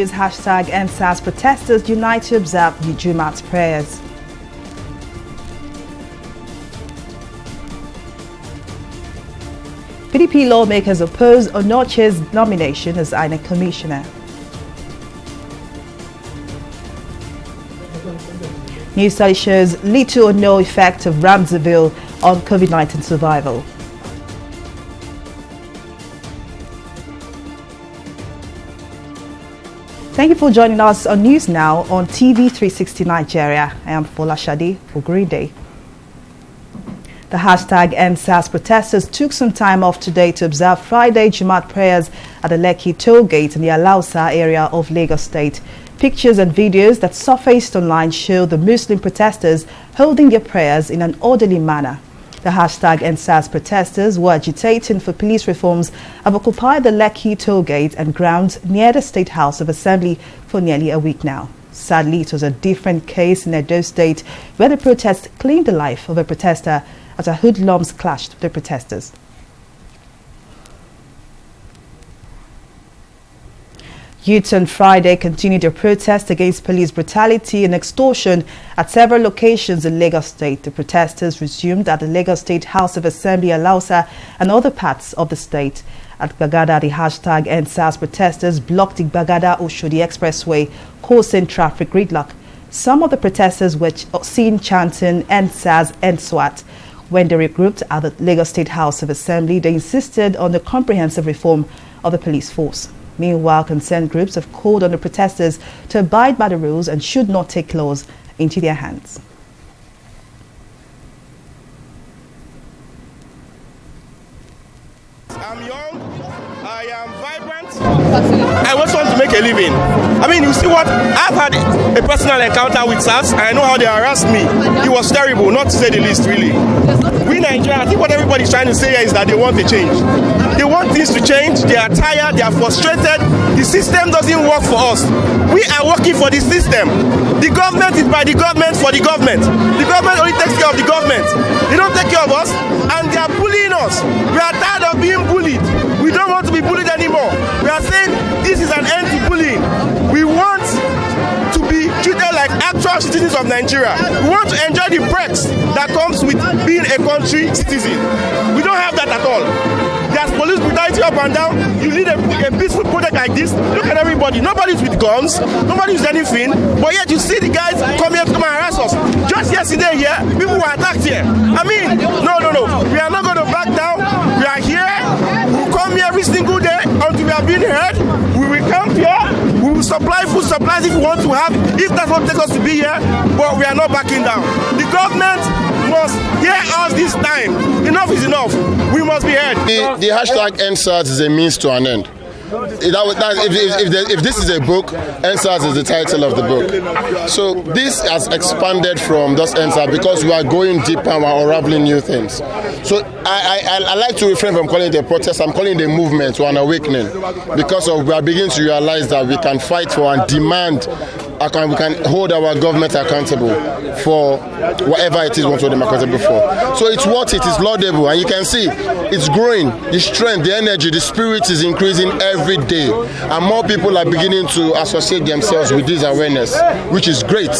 continues. Hashtag EndSARS protesters unite to observe the Jumat prayers. PDP lawmakers oppose Onoche's nomination as INEC commissioner. New study shows little or no effect of Ramseyville on COVID-19 survival. Thank you for joining us on News Now on TV360 Nigeria. I am Fola Shadi for Green Day. The hashtag EndSARS protesters took some time off today to observe Friday Jumat prayers at the Lekki toll gate in the Alausa area of Lagos State. Pictures and videos that surfaced online show the Muslim protesters holding their prayers in an orderly manner. The hashtag EndSARS protesters were agitating for police reforms have occupied the Lekki toll gate and grounds near the State House of Assembly for nearly a week now. Sadly, it was a different case in Edo State where the protest claimed the life of a protester as a hoodlums clashed with the protesters. Youth on Friday continued their protest against police brutality and extortion at several locations in Lagos State. The protesters resumed at the Lagos State House of Assembly, Alausa, and other parts of the state. At Bagada, the hashtag EndSARS protesters blocked the Bagada-Oshodi Expressway, causing traffic gridlock. Some of the protesters were seen chanting EndSARS, EndSWAT. When they regrouped at the Lagos State House of Assembly, they insisted on the comprehensive reform of the police force. Meanwhile, concerned groups have called on the protesters to abide by the rules and should not take laws into their hands. I'm young, I am vibrant, I just want to make a living. I mean, you see what? I've had a personal encounter with SARS and I know how they harassed me. It was terrible, not to say the least, really. We Nigerians, I think what everybody's trying to say here is that they want a change. They want things to change, they are tired, they are frustrated. The system doesn't work for us. We are working for the system. The government is by the government for the government. The government only takes care of the government. They don't take care of us and they are bullying us. We are tired of being bullied. We don't want to be bullied anymore. We are saying this is an end to bullying. We want to be treated like actual citizens of Nigeria. We want to enjoy the perks that comes with being a country citizen. We don't have that at all. There's police brutality up and down. You need a peaceful project like this. Look at everybody. Nobody's with guns. Nobody's with anything. But yet you see the guys come here to come and harass us. Just yesterday here, people were attacked here. I mean, no. We are not going to back down. We are here. We will come here every single day until we are being heard. We will come here. We will supply food supplies if we want to have, if that's what takes us to be here. But we are not backing down. The government must hear us this time. Enough is enough. We must be heard. The hashtag EndSARS is a means to an end. If this is a book, EndSARS is the title of the book. So this has expanded from just EndSARS because we are going deeper and we are unraveling new things. So I like to refrain from calling it a protest. I'm calling it a movement or an awakening because we are beginning to realize that we can fight for and demand. We can hold our government accountable for whatever it is we want to hold them accountable for. So it's what it is laudable, and you can see it's growing. The strength, the energy, the spirit is increasing every day, and more people are beginning to associate themselves with this awareness, which is great.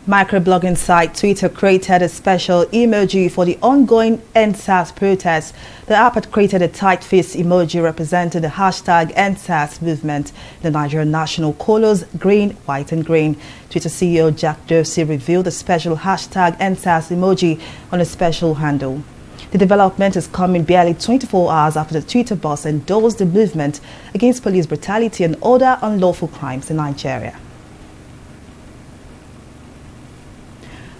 Microblogging site Twitter created a special emoji for the ongoing EndSARS protests. The app had created a tight fist emoji representing the hashtag EndSARS movement. The Nigerian national colours green, white and green. Twitter CEO Jack Dorsey revealed the special hashtag EndSARS emoji on a special handle. The development is coming barely 24 hours after the Twitter boss endorsed the movement against police brutality and other unlawful crimes in Nigeria.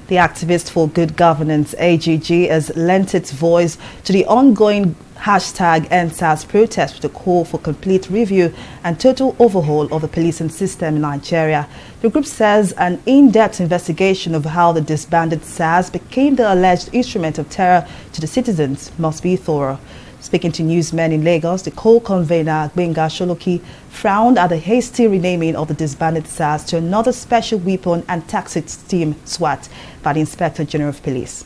The Activist for Good Governance, AGG, has lent its voice to the ongoing hashtag EndSARS protest with a call for complete review and total overhaul of the policing system in Nigeria. The group says an in-depth investigation of how the disbanded SARS became the alleged instrument of terror to the citizens must be thorough. Speaking to newsmen in Lagos, the co-convener Gbenga Sholoki frowned at the hasty renaming of the disbanded SARS to another special weapon and tactics team, SWAT, by the Inspector General of Police.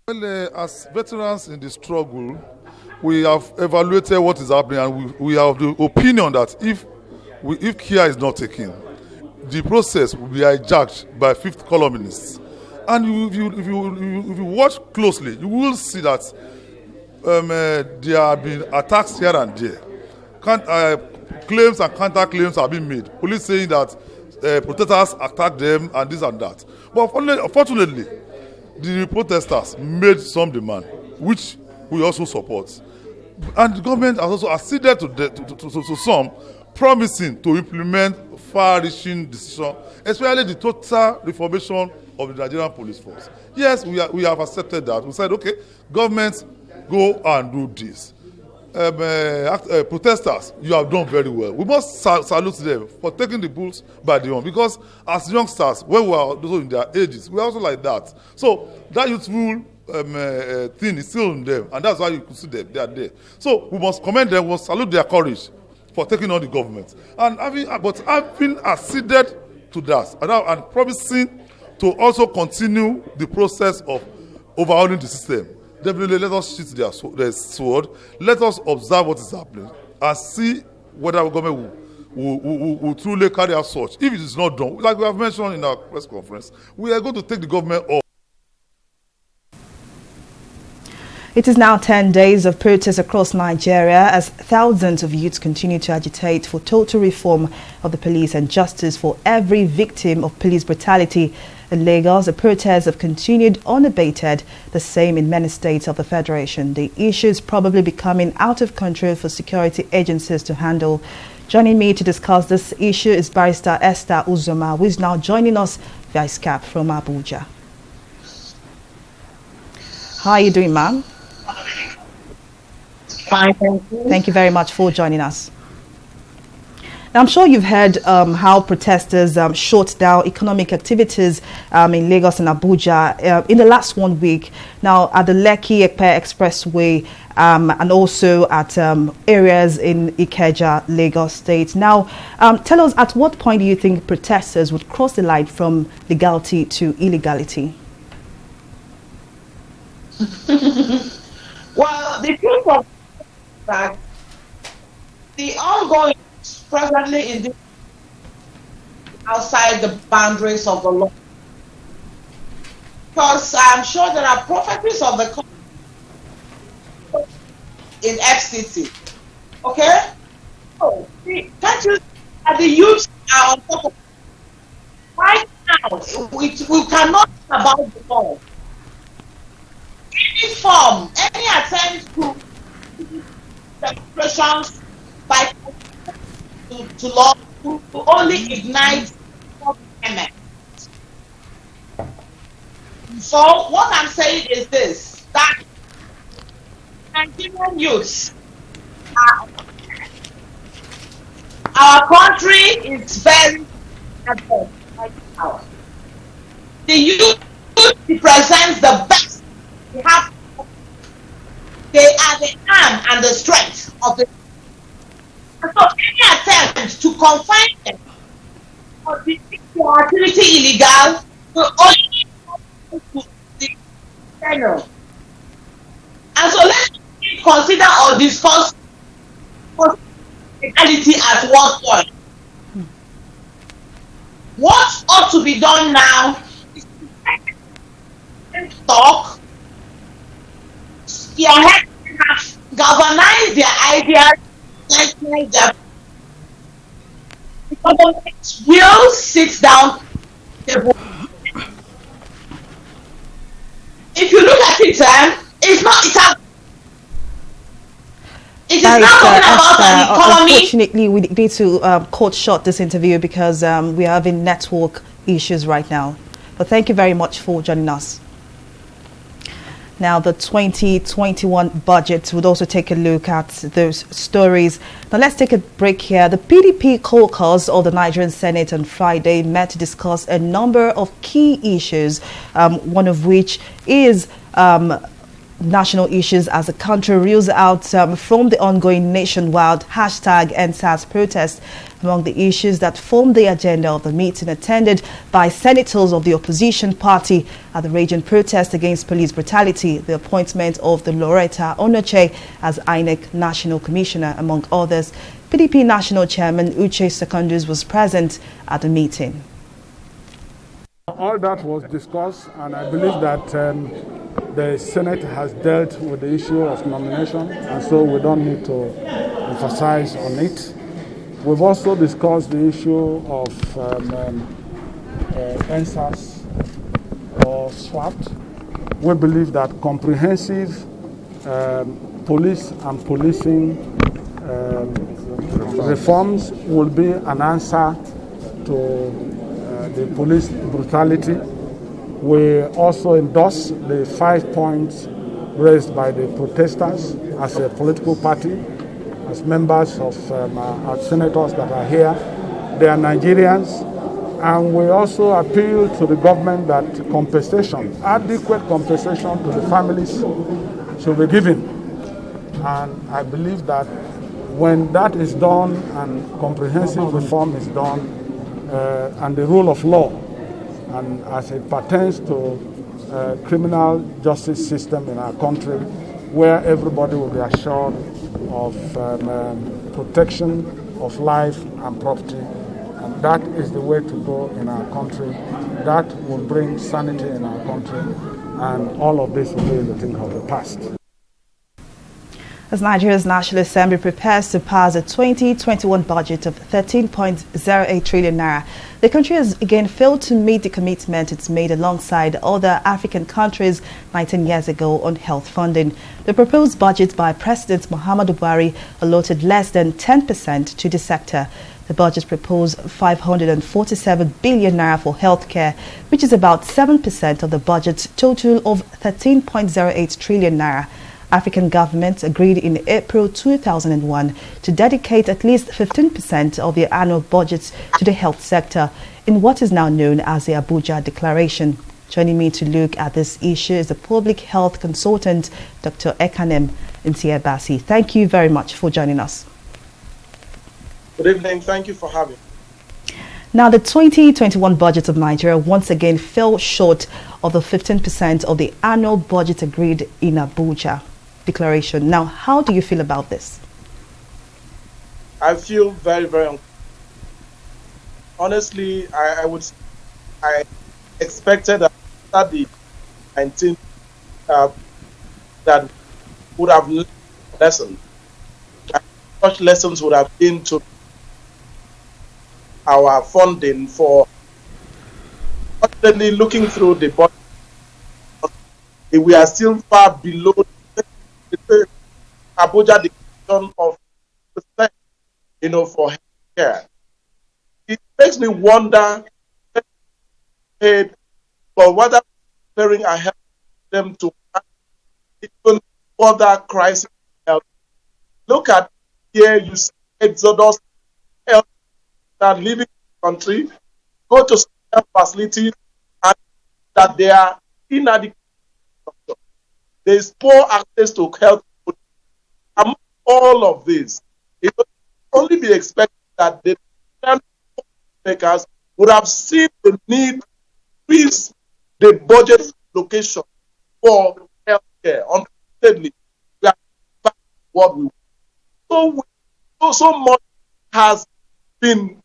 Well, as veterans in the struggle, we have evaluated what is happening, and we have the opinion that if care is not taken, the process will be hijacked by fifth columnists. And if you watch closely, you will see that there have been attacks here and there. Claims and counter-claims have been made. Police saying that protesters attacked them and this and that. But unfortunately, the protesters made some demand, which we also support. And the government has also acceded to some, promising to implement far-reaching decisions, especially the total reformation of the Nigerian police force. Yes, we have accepted that. We said, okay, government, go and do this. Protesters, you have done very well. We must salute them for taking the bulls by the horn, because as youngsters, when we are also in their ages, we are also like that. So that youthful thing is still in them, and that's why you could see them. They are there. So we must commend them. We must salute their courage for taking on the government, and having acceded to that, and promising to also continue the process of overhauling the system. Definitely, let us shoot their sword. Let us observe what is happening and see whether the government will truly carry out such. If it is not done, like we have mentioned in our press conference, we are going to take the government off. It is now 10 days of protests across Nigeria as thousands of youths continue to agitate for total reform of the police and justice for every victim of police brutality. In Lagos, the protests have continued unabated, the same in many states of the Federation. The issue is probably becoming out of control for security agencies to handle. Joining me to discuss this issue is Barrister Esther Uzoma, who is now joining us via Skype from Abuja. How are you doing, ma'am? Fine, thank you. Thank you very much for joining us. Now, I'm sure you've heard how protesters shut down economic activities in Lagos and Abuja in the last 1 week. Now, at the Lekki-Epe Expressway and also at areas in Ikeja, Lagos State. Now, tell us, at what point do you think protesters would cross the line from legality to illegality? Well, the truth of that, the ongoing presently in the outside the boundaries of the law, because I'm sure there are prophecies of the in FCT. Okay, so can't you? The youth are on top of it. Right now. We cannot talk about the law. Any form, any attempt to demonstrations by to law to only ignite government. So what I'm saying is this, that Nigerian youths our country is very advanced right now. The youth represents the best we have. They are the arm and the strength of the. And so any attempt to confine them or to make their activity illegal will only to the channel. And so let's consider or discuss legality at one point. What ought to be done now is to talk, galvanize their ideas, the government will sit down. If you look at it, it's not. It is not talking about an economy. Unfortunately, we need to cut short this interview because we are having network issues right now. But thank you very much for joining us. Now, the 2021 budget would also take a look at those stories. Now, let's take a break here. The PDP caucus of the Nigerian Senate on Friday met to discuss a number of key issues, one of which is national issues as the country reels out from the ongoing nationwide #EndSARS protest. Among the issues that formed the agenda of the meeting attended by senators of the opposition party at the raging protest against police brutality, the appointment of the Loretta Onoche as INEC National Commissioner, among others. PDP National Chairman Uche Secondus was present at the meeting. All that was discussed, and I believe that the Senate has dealt with the issue of nomination, and so we don't need to emphasize on it. We've also discussed the issue of EndSARS or SWAT. We believe that comprehensive police and policing reforms will be an answer to the police brutality. We also endorse the 5 points raised by the protesters as a political party, as members of our senators that are here. They are Nigerians, and we also appeal to the government that compensation, adequate compensation to the families should be given. And I believe that when that is done and comprehensive reform is done, and the rule of law, and as it pertains to criminal justice system in our country, where everybody will be assured of protection of life and property, and that is the way to go in our country. That will bring sanity in our country, and all of this will be the thing of the past. As Nigeria's National Assembly prepares to pass a 2021 budget of 13.08 trillion naira, the country has again failed to meet the commitment it's made alongside other African countries 19 years ago on health funding. The proposed budget by President Muhammadu Buhari allotted less than 10% to the sector. The budget proposed 547 billion naira for healthcare, which is about 7% of the budget's total of 13.08 trillion naira. African governments agreed in April 2001 to dedicate at least 15% of their annual budgets to the health sector in what is now known as the Abuja Declaration. Joining me to look at this issue is the public health consultant, Dr. Ekanem Ntiebasi. Thank you very much for joining us. Good evening. Thank you for having me. Now, the 2021 budget of Nigeria once again fell short of the 15% of the annual budget agreed in Abuja Declaration. Now, how do you feel about this? I feel very, very honestly. I expected that the 19 that would have learned lessons. Such lessons would have been to our funding for constantly looking through the budget. We are still far below the Abuja Declaration of percent, for healthcare. It makes me wonder, but whether preparing our health them to even further crisis health. Look at here, you see exodus health that living in the country, go to health facilities, and that they are inadequate. There is poor access to health. Among all of this, it would only be expected that the makers would have seen the need to increase the budget allocation for healthcare. Unfortunately, we are back to what we want. So much has been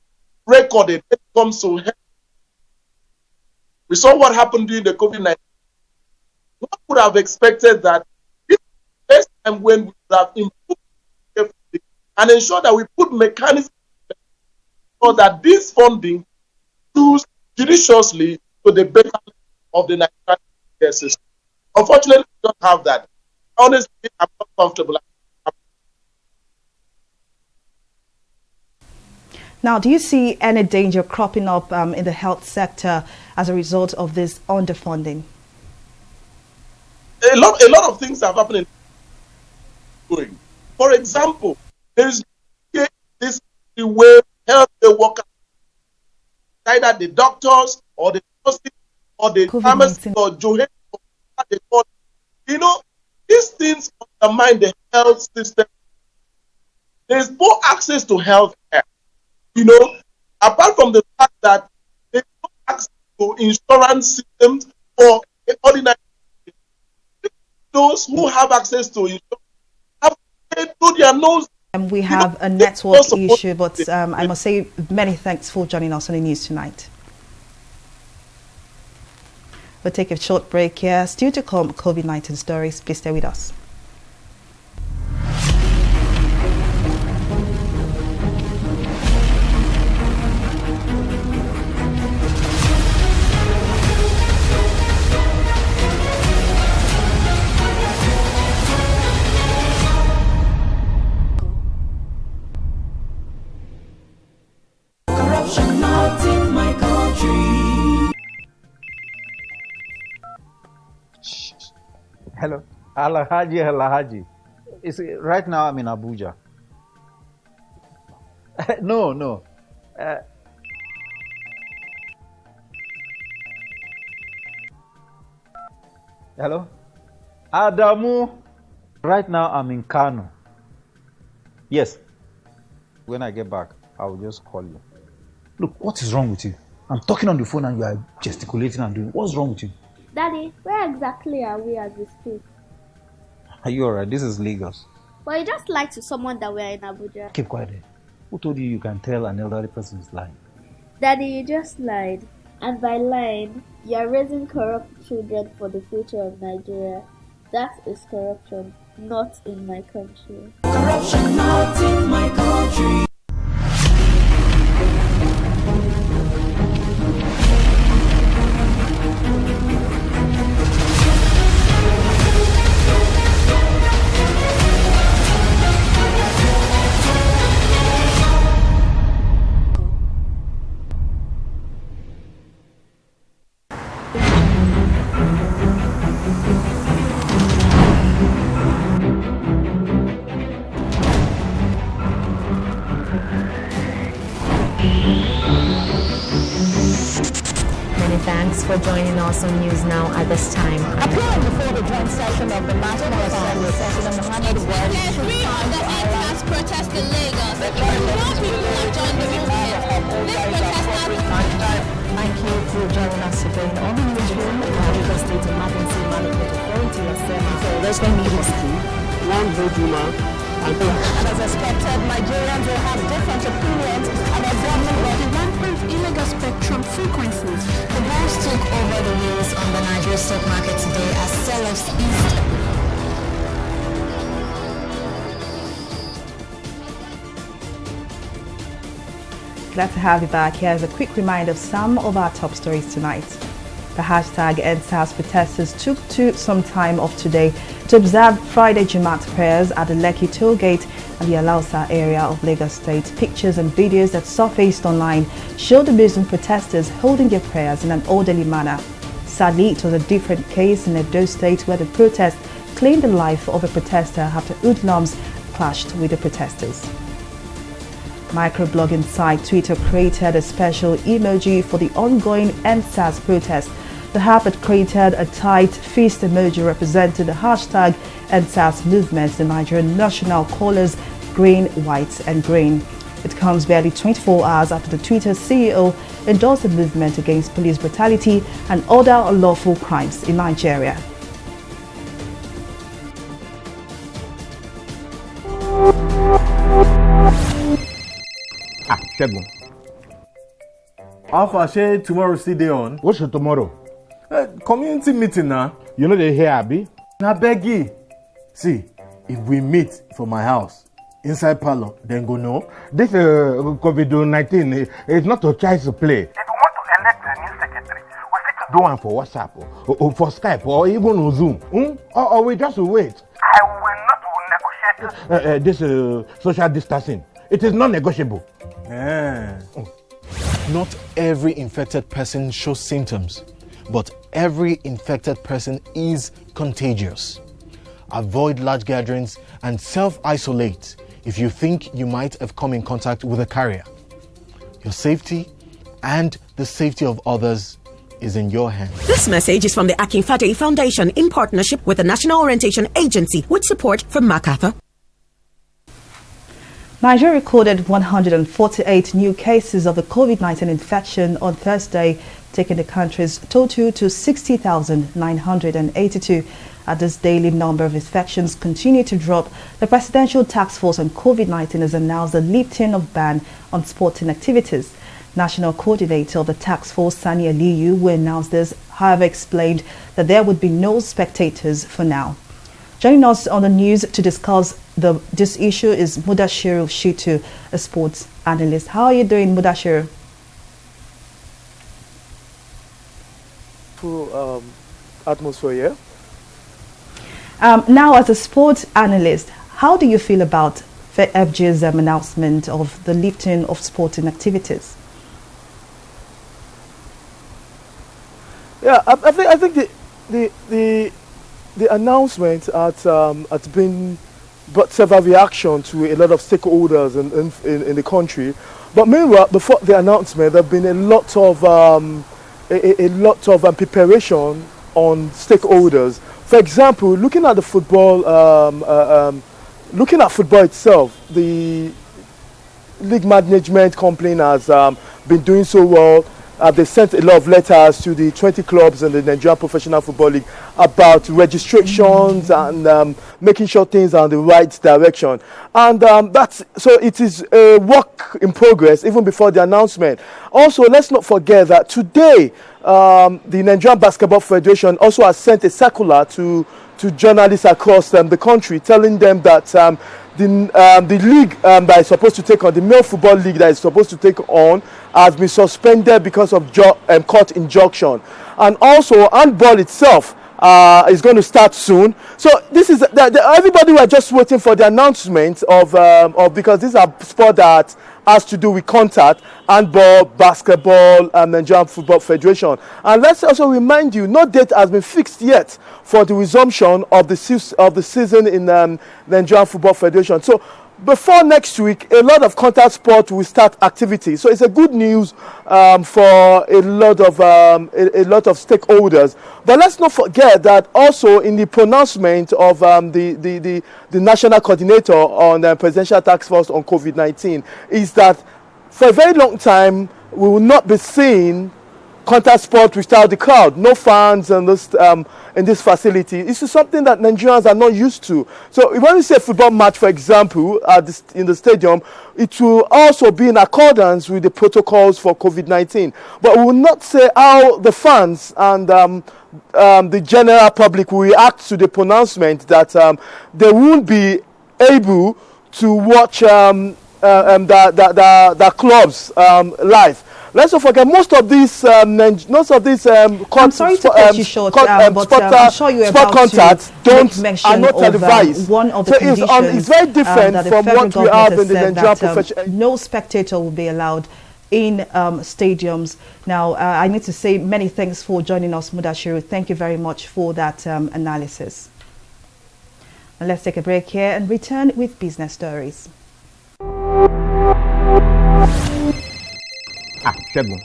recorded when it comes to health. We saw what happened during the COVID-19. One would have expected that this first time when we would have improved and ensure that we put mechanisms so that this funding used judiciously to the betterment of the Nigerian care system. Unfortunately, we don't have that. Honestly, I'm not comfortable. Now, do you see any danger cropping up in the health sector as a result of this underfunding? A lot of things have happened. For example, there is this way healthcare workers, either the doctors or the nurses or the pharmacists or these things undermine the health system. There's no access to health care. Apart from the fact that there's no access to insurance systems for the ordinary. Those who have access to insurance have to pay through their nose. We have a network issue, but I must say many thanks for joining us on the news tonight. We'll take a short break here. Still to come, COVID-19 stories. Please stay with us. Hello, Alhaji. Right now I'm in Abuja. No. Hello, Adamu. Right now I'm in Kano. Yes. When I get back, I will just call you. Look, what is wrong with you? I'm talking on the phone and you are gesticulating and doing. What's wrong with you? Daddy, where exactly are we as we speak? Are you alright? This is Lagos. Well, you just lied to someone that we're in Abuja. Keep quiet there. Who told you you can tell an elderly person is lying? Daddy, you just lied. And by lying, you're raising corrupt children for the future of Nigeria. That is corruption, not in my country. Corruption, not in my country. Thanks for joining us on News Now at this time. Appearing before the joint session of the National Assembly, President Muhammad Buhari the end-class protest in Lagos. More people have joined the movement. This protest Thank you for joining us again on the newsroom. The Lagos State Emergency Management Authority has said there's going to be one vote and as expected, Nigerians will have different opinions about government development illegal spectrum frequencies. The bulls took over the wheels on the Nigerian stock market today as sellers eased. Glad to have you back. Here's a quick reminder of some of our top stories tonight. The hashtag EndSARS protesters took to some time off today to observe Friday Jumat prayers at the Lekki toll gate and the Alausa area of Lagos State. Pictures and videos that surfaced online show the Muslim protesters holding their prayers in an orderly manner. Sadly, it was a different case in Edo State where the protest claimed the life of a protester after hoodlums clashed with the protesters. Microblogging site Twitter created a special emoji for the ongoing EndSARS protest. The app had created a tight fist emoji representing the hashtag EndSARS movement, the Nigerian national colours green, white and green. It comes barely 24 hours after the Twitter CEO endorsed the movement against police brutality and other unlawful crimes in Nigeria. Shegun. How far say tomorrow still day on? What's your tomorrow? Community meeting now. You know they here, Abi? Now beggy. See, if we meet for my house, inside parlor, then go no. This COVID-19 is not a child's play. If we want to elect a new secretary, we fit to do one for WhatsApp or for Skype or even on Zoom. Or we just wait. I will not negotiate this social distancing. It is not negotiable. Not every infected person shows symptoms, but every infected person is contagious. Avoid large gatherings and self-isolate if you think you might have come in contact with a carrier. Your safety and the safety of others is in your hands. This message is from the Akinfade Foundation in partnership with the National Orientation Agency with support from MacArthur. Nigeria recorded 148 new cases of the COVID-19 infection on Thursday, taking the country's total to 60,982. As this daily number of infections continue to drop, the Presidential Task Force on COVID-19 has announced the lifting of ban on sporting activities. National coordinator of the task force, Sani Aliyu, who announced this, however, explained that there would be no spectators for now. Joining us on the news to discuss this issue is Mudashiru Shitu, a sports analyst. How are you doing, Mudashiru? Full atmosphere here. Now, as a sports analyst, how do you feel about FG's announcement of the lifting of sporting activities? Yeah, I think the announcement has been brought several reactions to a lot of stakeholders in the country. But meanwhile, before the announcement, there have been a lot of preparation on stakeholders. For example, looking at the football, looking at football itself, the league management company has been doing so well. They sent a lot of letters to the 20 clubs in the Nigerian Professional Football League about registrations and making sure things are in the right direction. And so it is a work in progress even before the announcement. Also, let's not forget that today the Nigerian Basketball Federation also has sent a circular to journalists across the country, telling them that the league that is supposed to take on, the male football league that is supposed to take on, has been suspended because of court injunction. And also, handball itself is going to start soon. So this is everybody were just waiting for the announcement of because these are sport that has to do with contact, handball, basketball, and Nigerian Football Federation. And let's also remind you, no date has been fixed yet for the resumption of the season in Nigerian Football Federation. So before next week, a lot of contact sport will start activity. So it's a good news for a lot of stakeholders. But let's not forget that also in the pronouncement of the national coordinator on the Presidential Task Force on COVID-19 is that for a very long time we will not be seeing contact sport without the crowd, no fans in this facility. This is something that Nigerians are not used to. So when we say a football match, for example, in the stadium, it will also be in accordance with the protocols for COVID-19. But we will not say how the fans and the general public will react to the pronouncement that they won't be able to watch the clubs live. Let's not forget, most of these I'm sorry to cut you short, but I'm sure you're about contacts are not televised. One of the so conditions it's very different from what we have in the Nigerian profession. No spectator will be allowed in stadiums. Now, I need to say many thanks for joining us, Mudashiru. Thank you very much for that analysis. And let's take a break here and return with business stories. Shegun.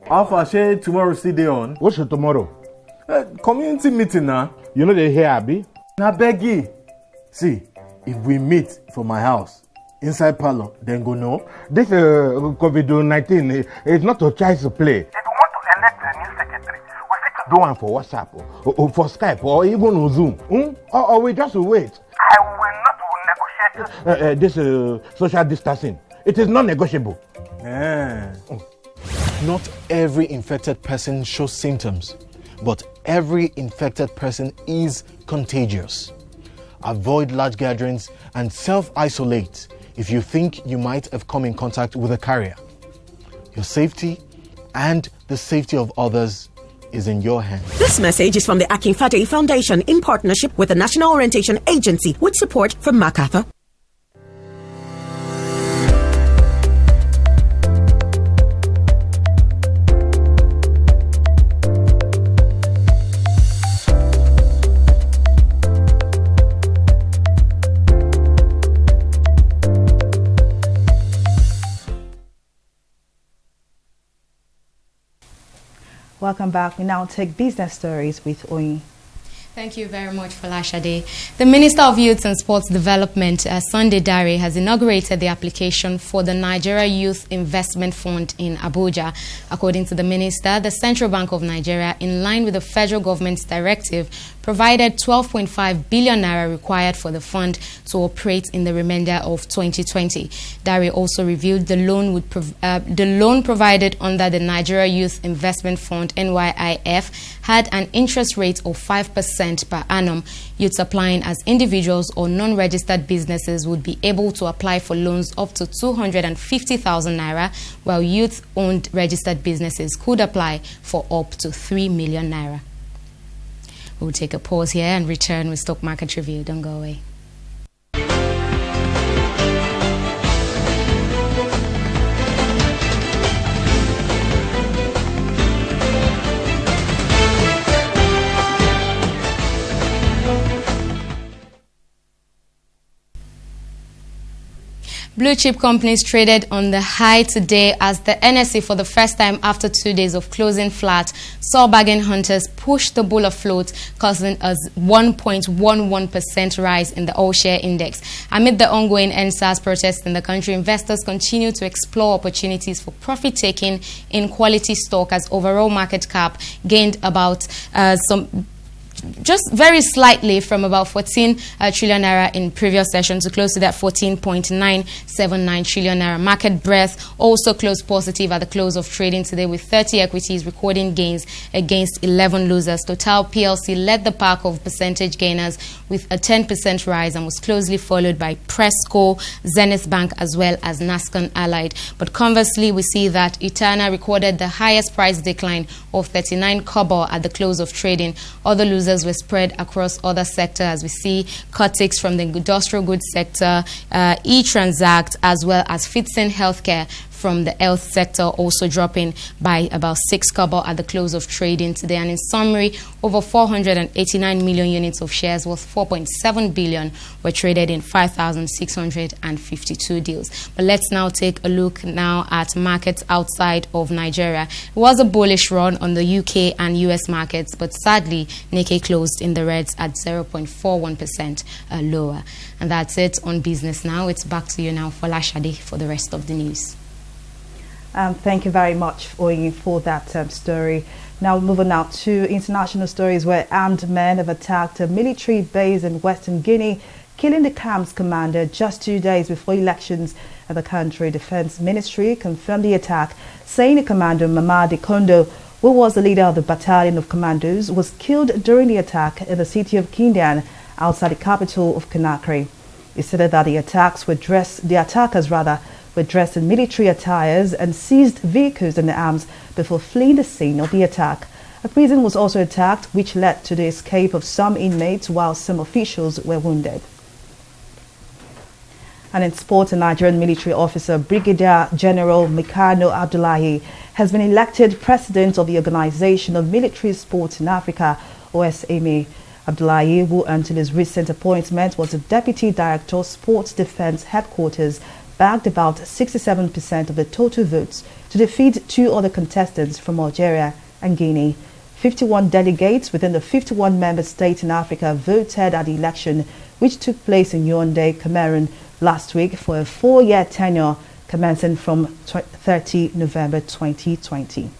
Alpha, say tomorrow still day on. What's your tomorrow? Community meeting now. You know they here, Abi? Now beggy. See, if we meet for my house, inside parlor, then go no. This COVID-19 is not a child's play. If you want to elect a new secretary, we fit to Do one for WhatsApp, or for Skype, or even on Zoom. Or we just wait. I will not negotiate this social distancing. It is non-negotiable. Not every infected person shows symptoms, but every infected person is contagious. Avoid large gatherings and self-isolate if you think you might have come in contact with a carrier. Your safety and the safety of others is in your hands. This message is from the Akinfade Foundation in partnership with the National Orientation Agency with support from MacArthur. Welcome back. We now take business stories with Oyin. Thank you very much, Folashade. The Minister of Youth and Sports Development, Sunday Dare, has inaugurated the application for the Nigeria Youth Investment Fund in Abuja. According to the minister, the Central Bank of Nigeria, in line with the federal government's directive, provided 12.5 billion naira required for the fund to operate in the remainder of 2020. Dare also revealed the loan provided under the Nigeria Youth Investment Fund (NYIF) had an interest rate of 5% per annum. Youths applying as individuals or non-registered businesses would be able to apply for loans up to 250,000 naira, while youth-owned registered businesses could apply for up to 3 million naira. We'll take a pause here and return with Stock Market Review. Don't go away. Blue chip companies traded on the high today as the NSE, for the first time after 2 days of closing flat, saw bargain hunters push the bull afloat, causing a 1.11% rise in the all-share index. Amid the ongoing NSAS protests in the country, investors continue to explore opportunities for profit-taking in quality stock as overall market cap gained about just very slightly from about 14 trillion naira in previous session to close to that 14.979 trillion naira. Market breadth also closed positive at the close of trading today, with 30 equities recording gains against 11 losers. Total PLC led the pack of percentage gainers with a 10% rise and was closely followed by Presco, Zenith Bank, as well as Nascon Allied. But conversely, we see that Etana recorded the highest price decline of 39 kobo at the close of trading. Other losers were spread across other sectors, as we see Cortex from the industrial goods sector, eTransact, as well as Fitson Healthcare from the health sector, also dropping by about 6 kobo at the close of trading today. And in summary, over 489 million units of shares worth 4.7 billion were traded in 5,652 deals. But let's now take a look now at markets outside of Nigeria. It was a bullish run on the UK and US markets, but sadly, Nikkei closed in the reds at 0.41% lower. And that's it on business now. It's back to you now, Folashade, for the rest of the news. Thank you very much, Oyin, for that story. Now moving now to international stories, where armed men have attacked a military base in Western Guinea, killing the camp's commander just 2 days before elections. And the country defense ministry confirmed the attack, saying the commander, Mamadi Kondo, who was the leader of the battalion of commandos, was killed during the attack in the city of Kindian, outside the capital of Conakry. It said that the attackers were dressed in military attires and seized vehicles and arms before fleeing the scene of the attack. A prison was also attacked, which led to the escape of some inmates, while some officials were wounded. And in sport, a Nigerian military officer, Brigadier General Mikano Abdullahi, has been elected president of the Organization of Military Sports in Africa, OSMA. Abdullahi, who until his recent appointment was the Deputy Director, Sports Defense Headquarters, bagged about 67% of the total votes to defeat 2 other contestants from Algeria and Guinea. 51 delegates within the 51 member states in Africa voted at the election, which took place in Yaoundé, Cameroon, last week for a 4-year tenure commencing from 30 November 2020.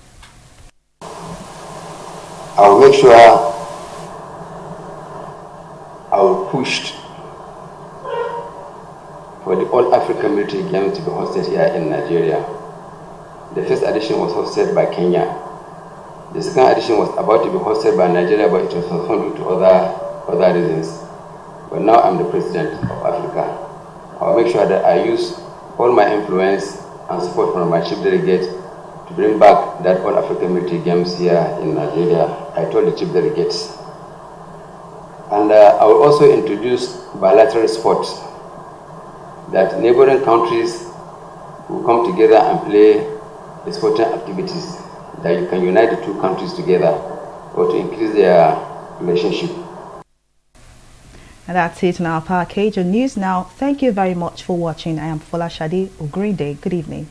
I will make sure I will push for the All African Military Games to be hosted here in Nigeria. The first edition was hosted by Kenya. The second edition was about to be hosted by Nigeria, but it was postponed due to other reasons. But now I'm the president of Africa. I'll make sure that I use all my influence and support from my chief delegate to bring back that All African Military Games here in Nigeria. I told the chief delegates. And I will also introduce bilateral sports, that neighboring countries will come together and play the sporting activities, that you can unite the two countries together or to increase their relationship. And that's it on our package on News Now. Thank you very much for watching. I am Folashade Ogrinde. Good evening.